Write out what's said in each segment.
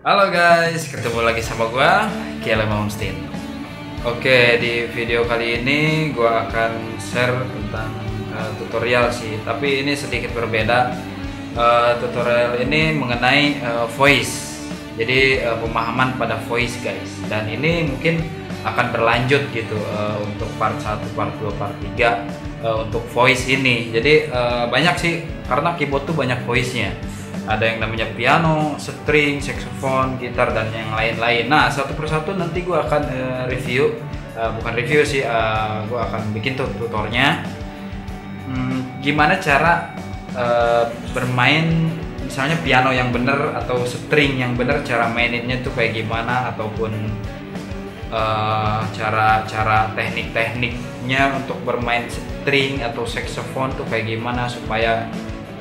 Halo guys, ketemu lagi sama gua, Kiela Maunstein. Oke, di video kali ini gua akan share tentang tutorial sih, tapi ini sedikit berbeda. Tutorial ini mengenai voice. Jadi pemahaman pada voice guys. Dan ini mungkin akan berlanjut gitu untuk part 1, part 2, part 3 untuk voice ini. Jadi banyak sih karena keyboard tuh banyak voice-nya. Ada yang namanya piano, string, saxophone, gitar, dan yang lain-lain. Nah, satu persatu nanti gue akan review, bukan review sih, gue akan bikin tutornya. Gimana cara bermain, misalnya piano yang bener atau string yang bener, cara maininnya tuh kayak gimana, ataupun cara teknik-tekniknya untuk bermain string atau saxophone tuh kayak gimana supaya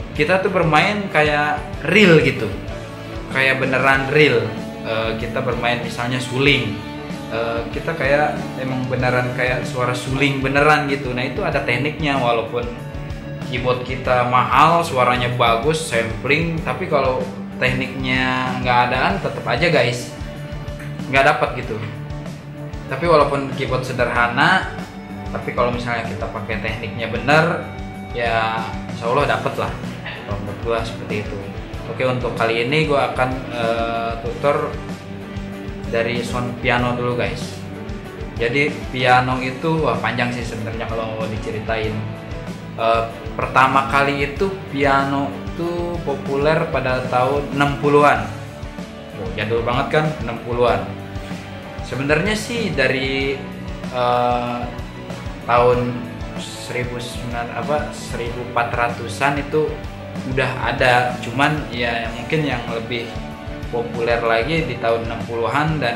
kita tuh bermain kayak real gitu, kayak beneran real. Kita bermain misalnya suling, kita kayak emang beneran kayak suara suling beneran gitu. Nah itu ada tekniknya, walaupun keyboard kita mahal, suaranya bagus, sampling, tapi kalau tekniknya nggak adaan tetap aja guys nggak dapat gitu. Tapi walaupun keyboard sederhana, tapi kalau misalnya kita pakai tekniknya bener, ya insya Allah dapet lah. Menurut gua seperti itu. Oke, untuk kali ini gua akan tutor dari sound piano dulu guys. Jadi piano itu panjang sih sebenarnya kalau mau diceritain. Pertama kali itu piano itu populer pada tahun 60-an. Jadul banget kan, 60-an. Sebenarnya sih dari tahun 1400-an itu udah ada, cuman ya mungkin yang lebih populer lagi di tahun 60-an dan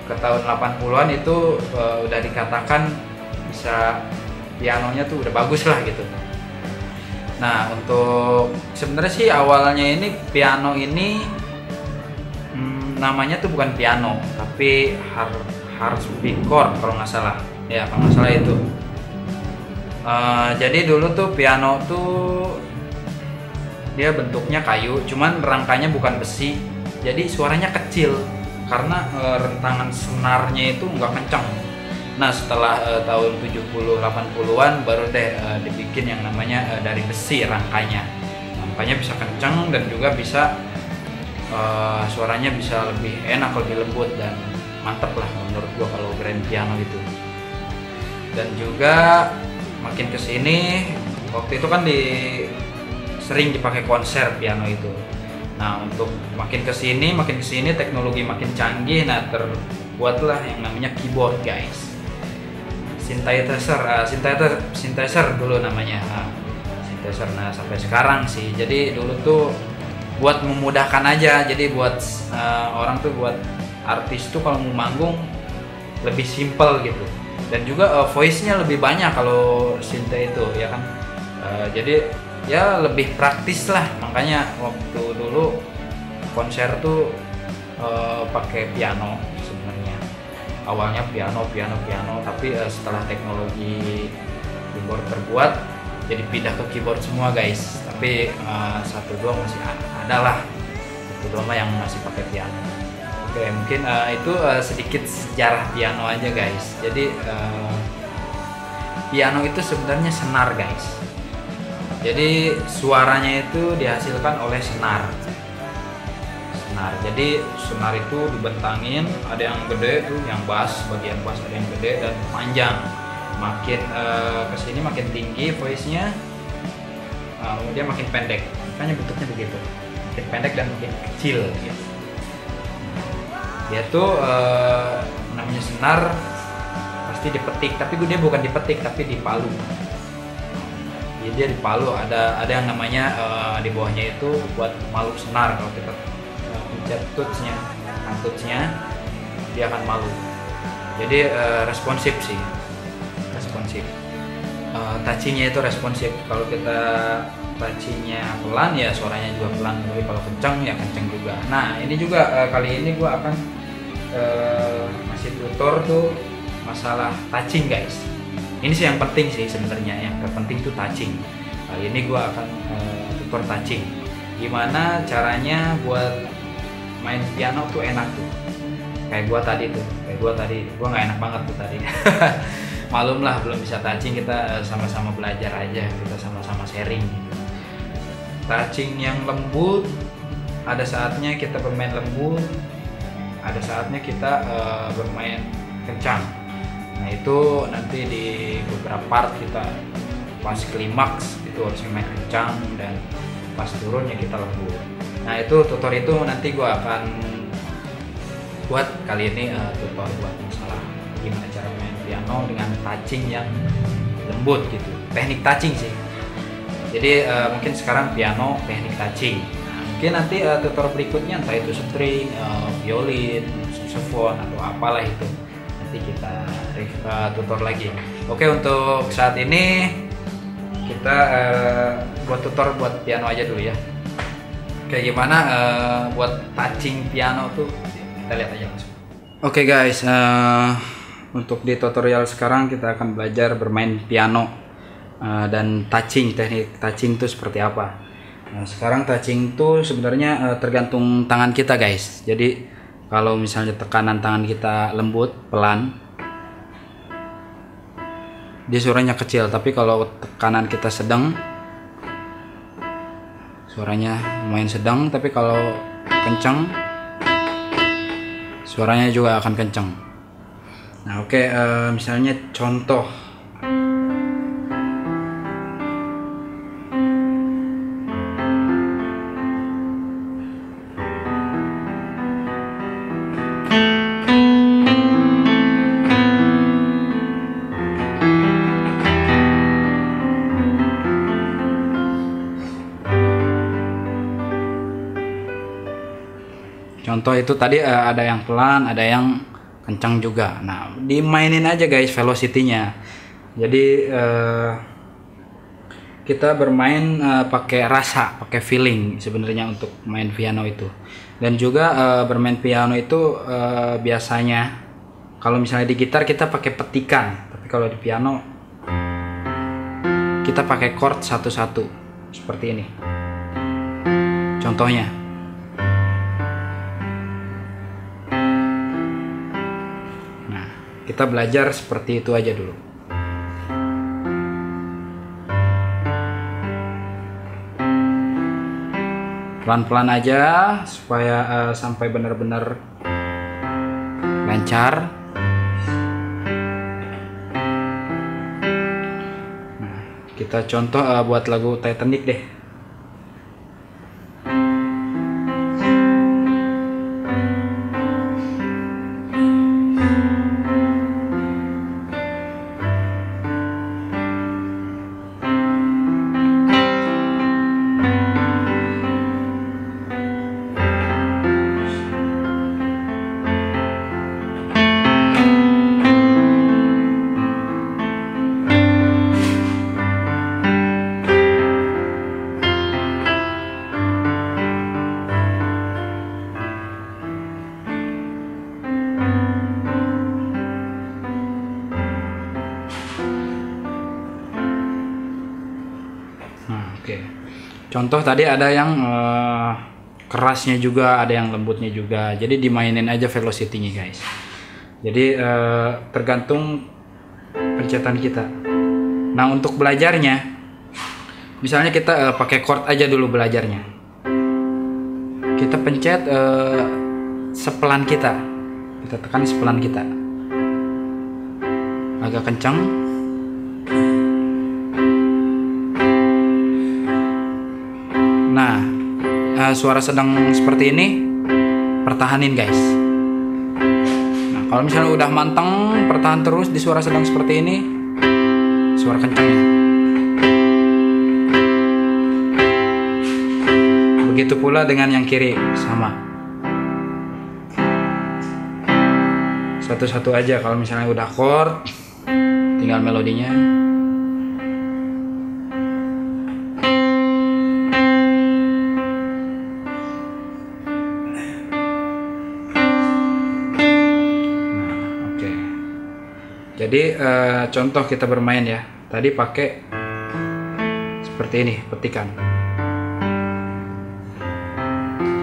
ke tahun 80-an itu udah dikatakan bisa pianonya tuh udah bagus lah gitu. Nah, untuk sebenarnya sih awalnya ini piano ini namanya tuh bukan piano tapi harpsichord kalau nggak salah. Ya, kalau nggak salah itu. Jadi dulu tuh piano tuh dia bentuknya kayu, cuman rangkanya bukan besi, jadi suaranya kecil karena rentangan senarnya itu nggak kencang. Nah setelah tahun 70-80-an baru deh dibikin yang namanya dari besi rangkanya bisa kencang dan juga bisa suaranya bisa lebih enak, lebih lembut dan mantep lah menurut gua kalau grand piano itu. Dan juga makin kesini, waktu itu kan sering dipakai konser piano itu. Nah untuk makin kesini teknologi makin canggih. Nah terbuatlah yang namanya keyboard guys, synthesizer dulu namanya, synthesizer. Nah sampai sekarang sih, jadi dulu tuh buat memudahkan aja, jadi buat orang tuh, buat artis tuh kalau mau manggung lebih simple gitu. Dan juga voice-nya lebih banyak kalau synth itu ya kan. Jadi ya lebih praktis lah, makanya waktu dulu konser tuh pakai piano sebenarnya. Awalnya piano, tapi setelah teknologi keyboard terbuat jadi pindah ke keyboard semua guys. Tapi satu dua masih ada lah, satu dua mah yang masih pakai piano. Oke, mungkin itu sedikit sejarah piano aja guys. Jadi piano itu sebenarnya senar guys. Jadi suaranya itu dihasilkan oleh senar. Jadi senar itu dibentangin, ada yang gede tuh, yang bass, bagian bass ada yang gede dan panjang. Makin kesini makin tinggi voice-nya, dia makin pendek. Makanya bentuknya begitu, makin pendek dan makin kecil gitu. Dia tuh namanya senar pasti dipetik, tapi dia bukan dipetik tapi dipalu. Jadi dia dipalu, ada yang namanya di bawahnya itu buat malu senar. Kalau kita pencet touchnya dia akan malu. Jadi responsif sih, responsif. Touchingnya itu responsif. Kalau kita touchingnya pelan ya suaranya juga pelan, tapi kalau kencang ya kencang juga. Nah ini juga kali ini gua akan masih tutor tuh masalah touching guys. Ini sih yang penting sih sebenarnya, yang terpenting tuh touching. Kali ini gua akan tutor touching. Gimana caranya buat main piano tuh enak tuh. Kayak gua tadi, gua nggak enak banget tuh tadi. Malum lah, belum bisa touching, kita sama-sama belajar aja, kita sama-sama sharing gitu. Touching yang lembut, ada saatnya kita bermain lembut, ada saatnya kita bermain kencang. Nah itu nanti di beberapa part kita pas klimaks itu harus main kencang, dan pas turunnya kita lembut. Nah itu tutor itu nanti gua akan buat kali ini, tutor buat masalah gimana cara main piano dengan touching yang lembut gitu, teknik touching sih. Jadi mungkin sekarang piano teknik touching. Nah, mungkin nanti tutor berikutnya entah itu string, violin, saxophone atau apalah itu nanti kita tutor lagi. Oke, untuk saat ini kita buat tutor buat piano aja dulu ya. Kayak gimana buat touching piano tuh kita lihat aja langsung. Oke guys, untuk di tutorial sekarang kita akan belajar bermain piano dan touching, teknik touching itu seperti apa. Nah, sekarang touching itu sebenarnya tergantung tangan kita guys. Jadi kalau misalnya tekanan tangan kita lembut, pelan, dia suaranya kecil. Tapi kalau tekanan kita sedang, suaranya lumayan sedang. Tapi kalau kencang, suaranya juga akan kencang. Nah oke, misalnya contoh. Contoh itu tadi ada yang pelan, ada yang kencang juga. Nah, dimainin aja guys velocity-nya. Jadi kita bermain pakai rasa, pakai feeling sebenarnya untuk main piano itu. Dan juga bermain piano itu biasanya kalau misalnya di gitar kita pakai petikan, tapi kalau di piano kita pakai chord satu-satu seperti ini. Contohnya. Kita belajar seperti itu aja dulu. Pelan-pelan aja supaya sampai benar-benar lancar. Nah, kita contoh buat lagu Titanic deh. Contoh tadi ada yang kerasnya juga, ada yang lembutnya juga. Jadi dimainin aja velocity-nya guys. Jadi tergantung pencetan kita. Nah untuk belajarnya, misalnya kita pakai chord aja dulu belajarnya. Kita pencet sepelan kita tekan sepelan kita. Agak kencang. Nah, suara sedang seperti ini pertahanin guys. Nah, kalau misalnya udah manteng, pertahan terus di suara sedang seperti ini, suara kencangnya. Begitu pula dengan yang kiri, sama. Satu-satu aja. Kalau misalnya udah chord, tinggal melodinya. Jadi contoh kita bermain ya. Tadi pakai seperti ini, petikan.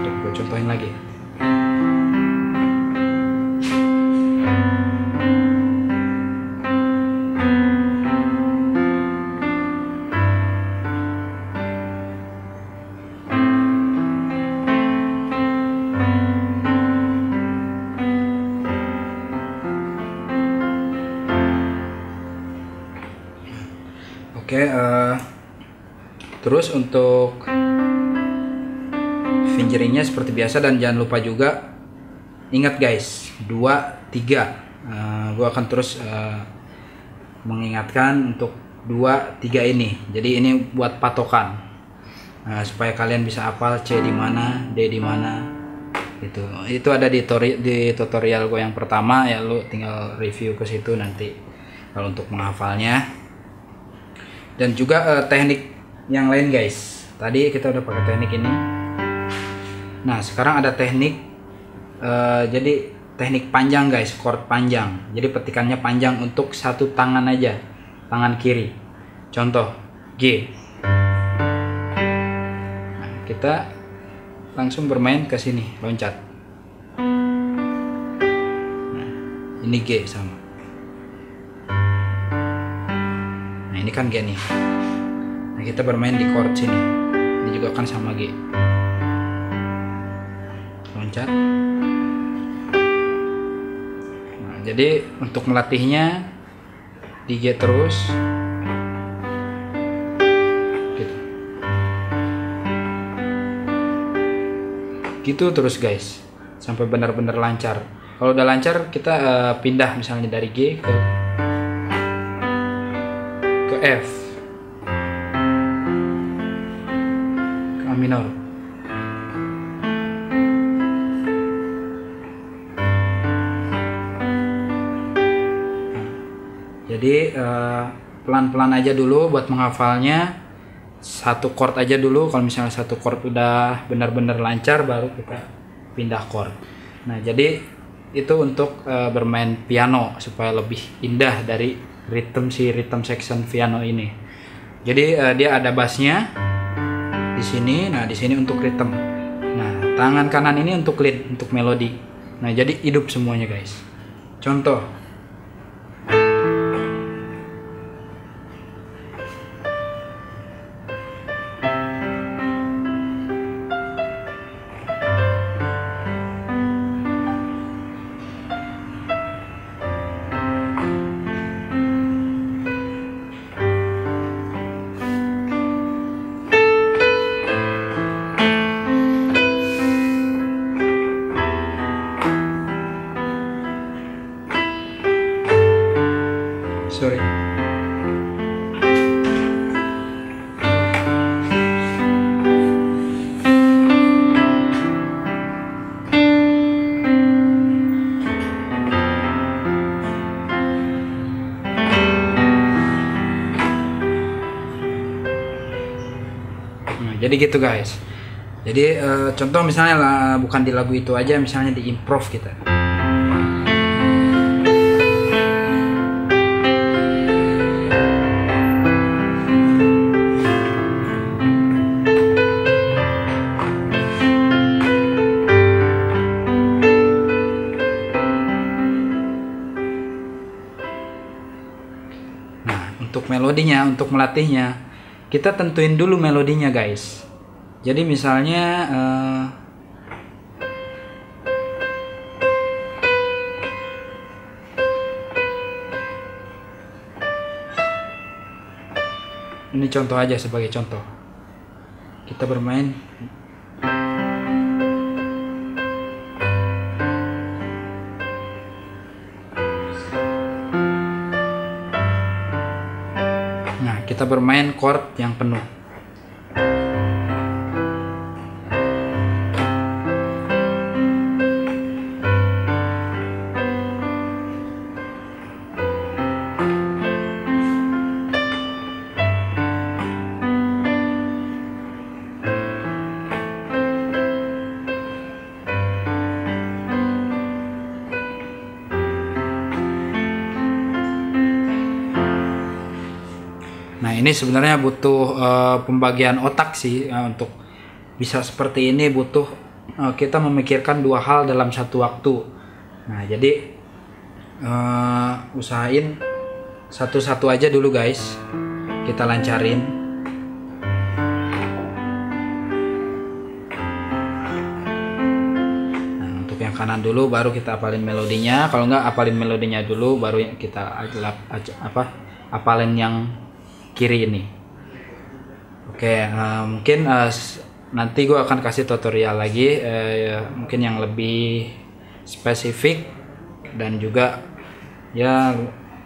Gue contohin lagi. Terus untuk fingeringnya seperti biasa, dan jangan lupa juga ingat guys, 2 3. Gua akan terus mengingatkan untuk 2 3 ini. Jadi ini buat patokan. Supaya kalian bisa hafal C di mana, D di mana gitu. Itu ada di tutorial gue yang pertama ya, lu tinggal review ke situ nanti kalau untuk menghafalnya. Dan juga teknik yang lain guys. Tadi kita udah pakai teknik ini. Nah, sekarang ada teknik jadi teknik panjang guys, chord panjang. Jadi petikannya panjang untuk satu tangan aja, tangan kiri. Contoh G. Kita langsung bermain ke sini, loncat. Nah, ini G sama. Nah, ini kan G nih. Nah, kita bermain di chord sini. Ini juga kan sama G. Loncat. Nah, jadi untuk melatihnya di G terus. Gitu terus guys, sampai benar-benar lancar. Kalau udah lancar, kita pindah misalnya dari G ke F, ke A minor. Jadi pelan-pelan aja dulu buat menghafalnya. Satu chord aja dulu. Kalau misalnya satu chord udah benar-benar lancar, baru kita pindah chord. Nah, jadi itu untuk bermain piano supaya lebih indah dari rhythm section piano ini. Jadi dia ada bassnya di sini. Nah, di sini untuk rhythm. Nah, tangan kanan ini untuk lead, untuk melodi. Nah, jadi hidup semuanya guys. Contoh. Sorry. Nah, jadi gitu guys. Jadi contoh misalnya bukan di lagu itu aja, misalnya di improv kita. Untuk melodinya, untuk melatihnya, kita tentuin dulu melodinya guys. Jadi misalnya ini contoh aja, sebagai contoh kita bermain. Nah, kita bermain chord yang penuh. Nah, ini sebenarnya butuh pembagian otak sih, untuk bisa seperti ini butuh kita memikirkan dua hal dalam satu waktu. Nah, jadi usahain satu-satu aja dulu guys, kita lancarin. Nah, untuk yang kanan dulu baru kita apalin melodinya. Kalau nggak apalin melodinya dulu, baru kita apalin yang kiri ini. Oke, mungkin nanti gue akan kasih tutorial lagi, mungkin yang lebih spesifik dan juga ya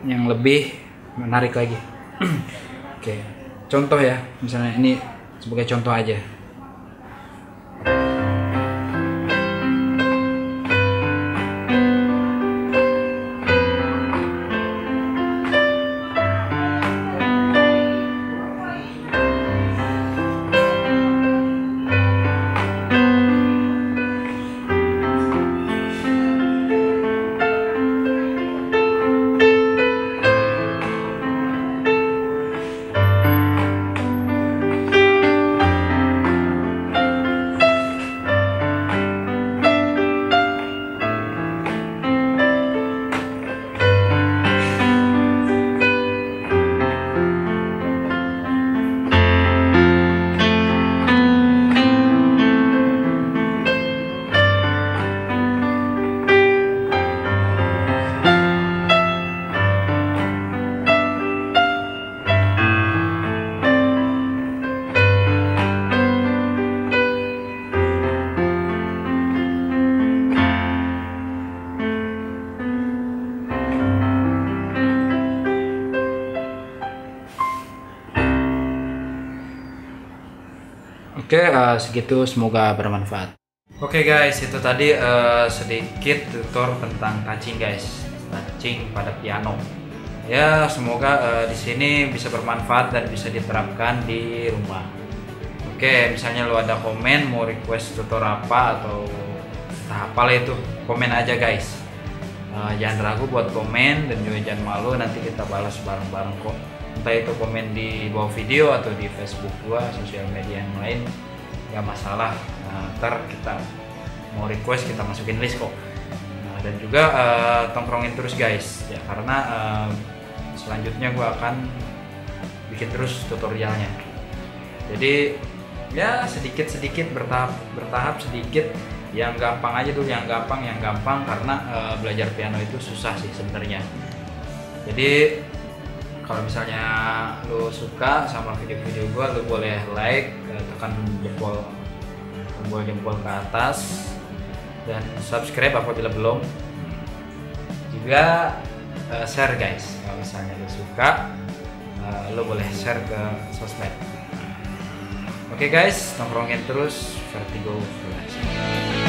yang lebih menarik lagi. Oke, contoh ya, misalnya ini sebagai contoh aja. Oke, segitu, semoga bermanfaat. Oke guys, itu tadi sedikit tutor tentang touching guys, touching pada piano. Ya, semoga di sini bisa bermanfaat dan bisa diterapkan di rumah. Oke, misalnya lo ada komen mau request tutor apa atau entah apalah itu, komen aja guys. Jangan ragu buat komen dan juga jangan malu, nanti kita balas bareng-bareng kok. Entah itu komen di bawah video atau di Facebook gua, sosial media yang lain, nggak masalah. Ntar kita mau request kita masukin list kok. Dan juga tongkrongin terus guys ya, karena selanjutnya gua akan bikin terus tutorialnya. Jadi ya sedikit-sedikit bertahap sedikit, yang gampang aja tuh, yang gampang karena belajar piano itu susah sih sebenarnya. Jadi kalau misalnya lo suka sama video-video gua, lo boleh like, tekan jempol ke atas dan subscribe apabila belum. Juga share guys, kalau misalnya lo suka, lo boleh share ke sosmed. Oke guys, nongkrongin terus Vertigo Production.